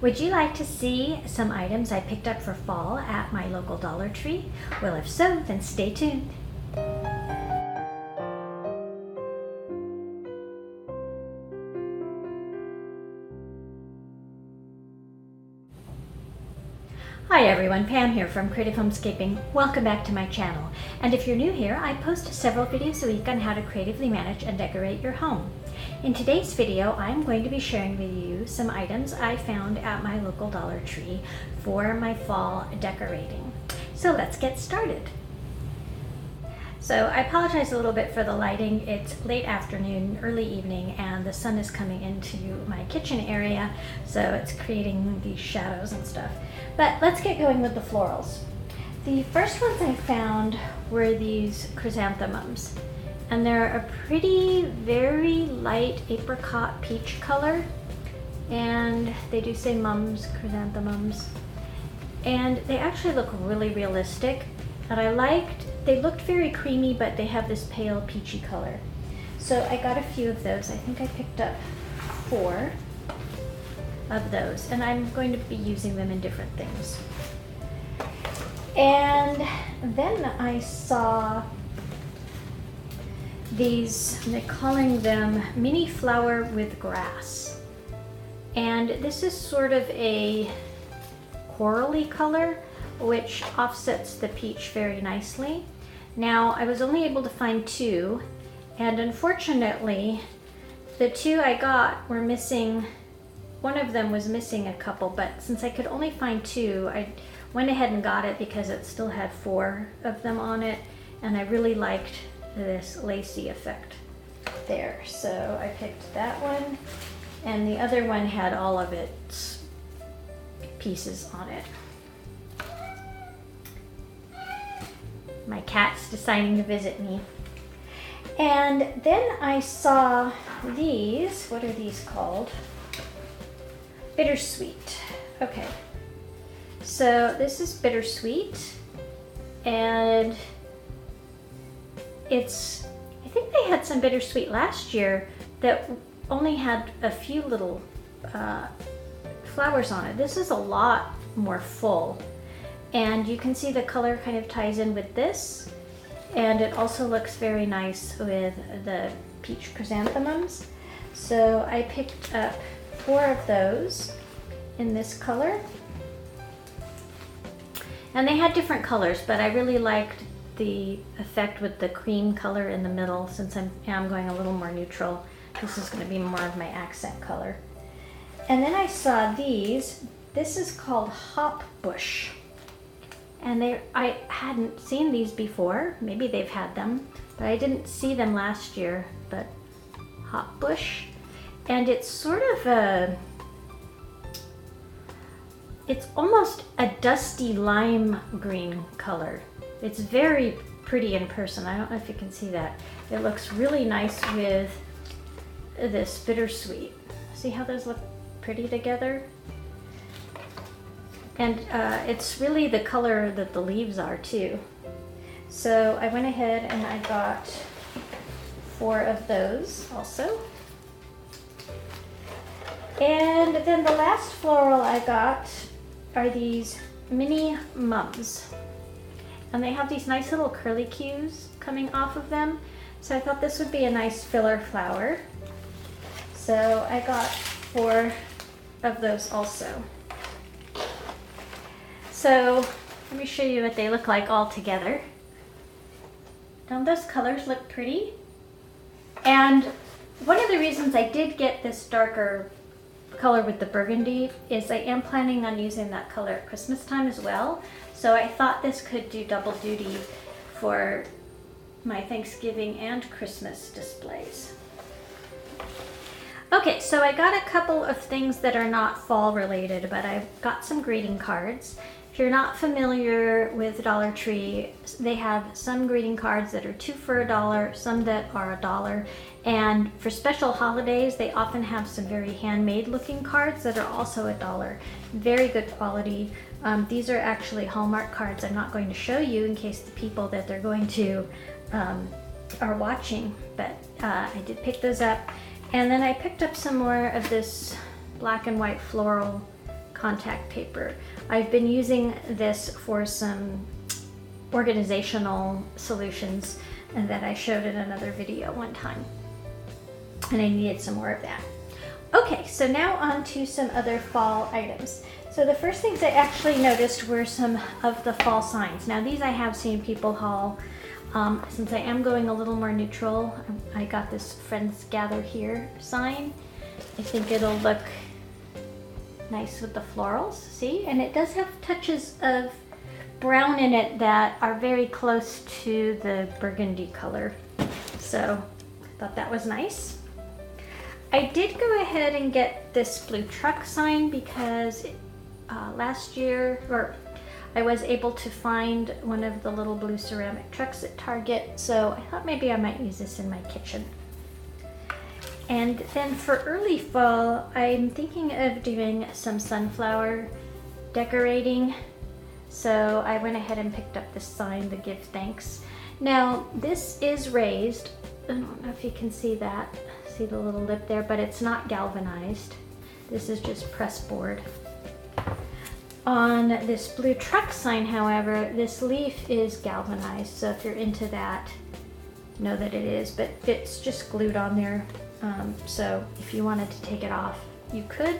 Would you like to see some items I picked up for fall at my local Dollar Tree? Well, if so, then stay tuned. Hi everyone, Pam here from Creative Homescaping. Welcome back to my channel. And if you're new here, I post several videos a week on how to creatively manage and decorate your home. In today's video, I'm going to be sharing with you some items I found at my local Dollar Tree for my fall decorating. So let's get started. So I apologize a little bit for the lighting. It's late afternoon, early evening, and the sun is coming into my kitchen area, so it's creating these shadows and stuff. But let's get going with the florals. The first ones I found were these chrysanthemums, and they're a pretty, very light apricot peach color, and they do say mums, chrysanthemums, and they actually look really realistic. And they looked very creamy, but they have this pale peachy color. So I got a few of those. I think I picked up 4 of those, and I'm going to be using them in different things. And then I saw these, they're calling them mini flower with grass. And this is sort of a corally color, which offsets the peach very nicely. Now, I was only able to find 2, and unfortunately, the 2 I got were missing. One of them was missing a couple, but since I could only find 2, I went ahead and got it because it still had 4 of them on it, and I really liked this lacy effect there. So I picked that one, and the other one had all of its pieces on it. My cat's deciding to visit me. And then I saw these, what are these called? Bittersweet. Okay. So this is bittersweet, and I think they had some bittersweet last year that only had a few little flowers on it. This is a lot more full. And you can see the color kind of ties in with this, and it also looks very nice with the peach chrysanthemums. So I picked up 4 of those in this color. And they had different colors, but I really liked the effect with the cream color in the middle. Since I'm going a little more neutral, this is going to be more of my accent color. And then I saw these. This is called Hop Bush. And I hadn't seen these before. Maybe they've had them, but I didn't see them last year. But Hop Bush, and it's sort of it's almost a dusty lime green color. It's very pretty in person. I don't know if you can see that. It looks really nice with this bittersweet. See how those look pretty together? And it's really the color that the leaves are too. So I went ahead and I got 4 of those also. And then the last floral I got are these mini mums. And they have these nice little curly cues coming off of them. So I thought this would be a nice filler flower. So I got 4 of those also. So let me show you what they look like all together. Don't those colors look pretty? And one of the reasons I did get this darker color with the burgundy is I am planning on using that color at Christmas time as well. So I thought this could do double duty for my Thanksgiving and Christmas displays. Okay, so I got a couple of things that are not fall related, but I've got some greeting cards. If you're not familiar with Dollar Tree, they have some greeting cards that are 2 for $1, some that are $1, and for special holidays, they often have some very handmade looking cards that are also $1. Very good quality. These are actually Hallmark cards. I'm not going to show you in case the people that they're going to are watching, but I did pick those up. And then I picked up some more of this black and white floral contact paper. I've been using this for some organizational solutions that I showed in another video one time, and I needed some more of that. Okay, so now on to some other fall items. So the first things I actually noticed were some of the fall signs. Now these I have seen people haul. Since I am going a little more neutral, I got this Friends Gather Here sign. I think it'll look nice with the florals, see? And it does have touches of brown in it that are very close to the burgundy color. So I thought that was nice. I did go ahead and get this blue truck sign because last year, I was able to find one of the little blue ceramic trucks at Target, so I thought maybe I might use this in my kitchen. And then for early fall, I'm thinking of doing some sunflower decorating. So I went ahead and picked up this sign, the Give Thanks. Now this is raised. I don't know if you can see that. See the little lip there, but it's not galvanized. This is just press board. On this blue truck sign, however, this leaf is galvanized, so if you're into that, know that it is, but it's just glued on there. So if you wanted to take it off, you could.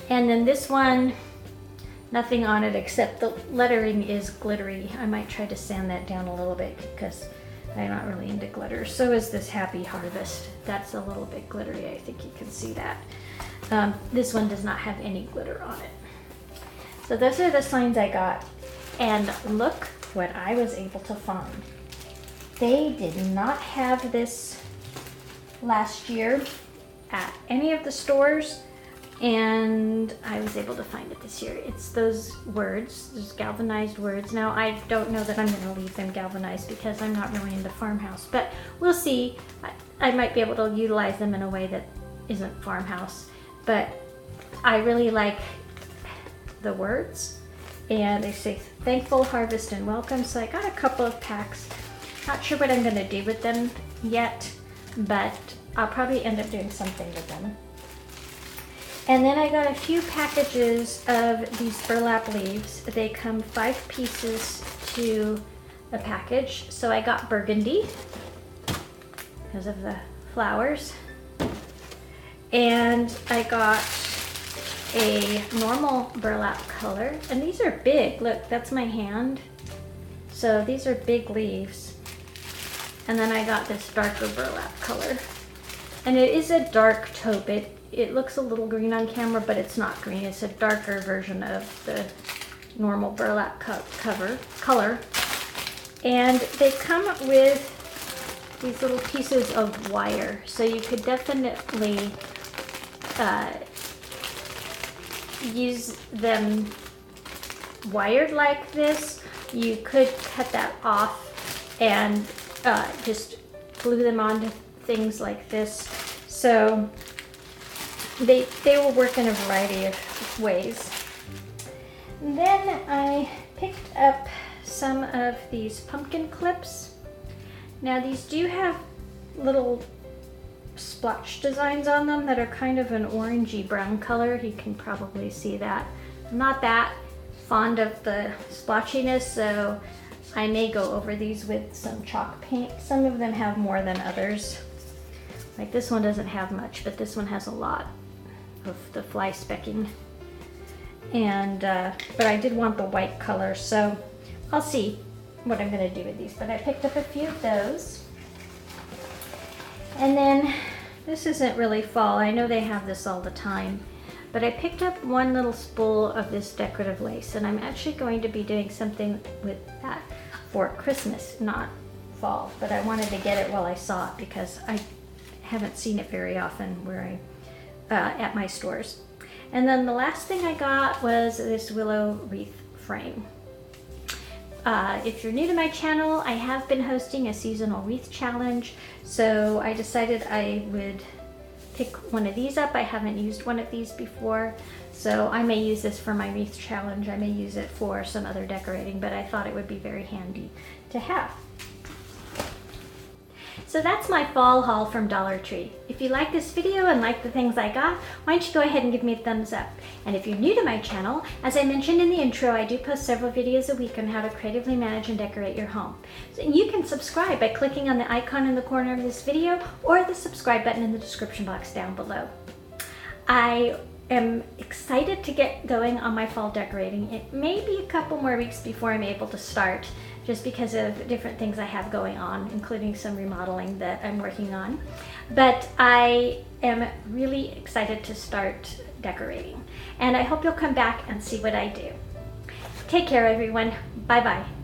And then this one, nothing on it except the lettering is glittery. I might try to sand that down a little bit because I'm not really into glitter. So is this Happy Harvest. That's a little bit glittery. I think you can see that. This one does not have any glitter on it. So those are the signs I got. And look what I was able to find. They did not have this last year at any of the stores, and I was able to find it this year. It's those words, those galvanized words. Now I don't know that I'm going to leave them galvanized because I'm not really into farmhouse, but we'll see. I might be able to utilize them in a way that isn't farmhouse, but I really like the words, and they say thankful, harvest, and welcome. So I got a couple of packs. Not sure what I'm going to do with them yet, but I'll probably end up doing something with them. And then I got a few packages of these burlap leaves. They come 5 pieces to a package. So I got burgundy because of the flowers. And I got a normal burlap color. And these are big. Look, that's my hand. So these are big leaves. And then I got this darker burlap color. And it is a dark taupe. It looks a little green on camera, but it's not green. It's a darker version of the normal burlap color. And they come with these little pieces of wire. So you could definitely use them wired like this. You could cut that off and just glue them onto things like this. So they will work in a variety of ways. And then I picked up some of these pumpkin clips. Now these do have little splotch designs on them that are kind of an orangey brown color. You can probably see that. I'm not that fond of the splotchiness, so I may go over these with some chalk paint. Some of them have more than others. Like this one doesn't have much, but this one has a lot of the fly specking. And but I did want the white color, so I'll see what I'm going to do with these. But I picked up a few of those. And then this isn't really fall. I know they have this all the time, but I picked up one little spool of this decorative lace, and I'm actually going to be doing something with that for Christmas, not fall. But I wanted to get it while I saw it because I haven't seen it very often where at my stores. And then the last thing I got was this willow wreath frame. If you're new to my channel, I have been hosting a seasonal wreath challenge, so I decided I would pick one of these up. I haven't used one of these before, so I may use this for my wreath challenge. I may use it for some other decorating, but I thought it would be very handy to have. So that's my fall haul from Dollar Tree. If you like this video and like the things I got, why don't you go ahead and give me a thumbs up. And if you're new to my channel, as I mentioned in the intro, I do post several videos a week on how to creatively manage and decorate your home. So you can subscribe by clicking on the icon in the corner of this video or the subscribe button in the description box down below. I am excited to get going on my fall decorating. It may be a couple more weeks before I'm able to start, just because of different things I have going on, including some remodeling that I'm working on. But I am really excited to start decorating, and I hope you'll come back and see what I do. Take care, everyone. Bye-bye.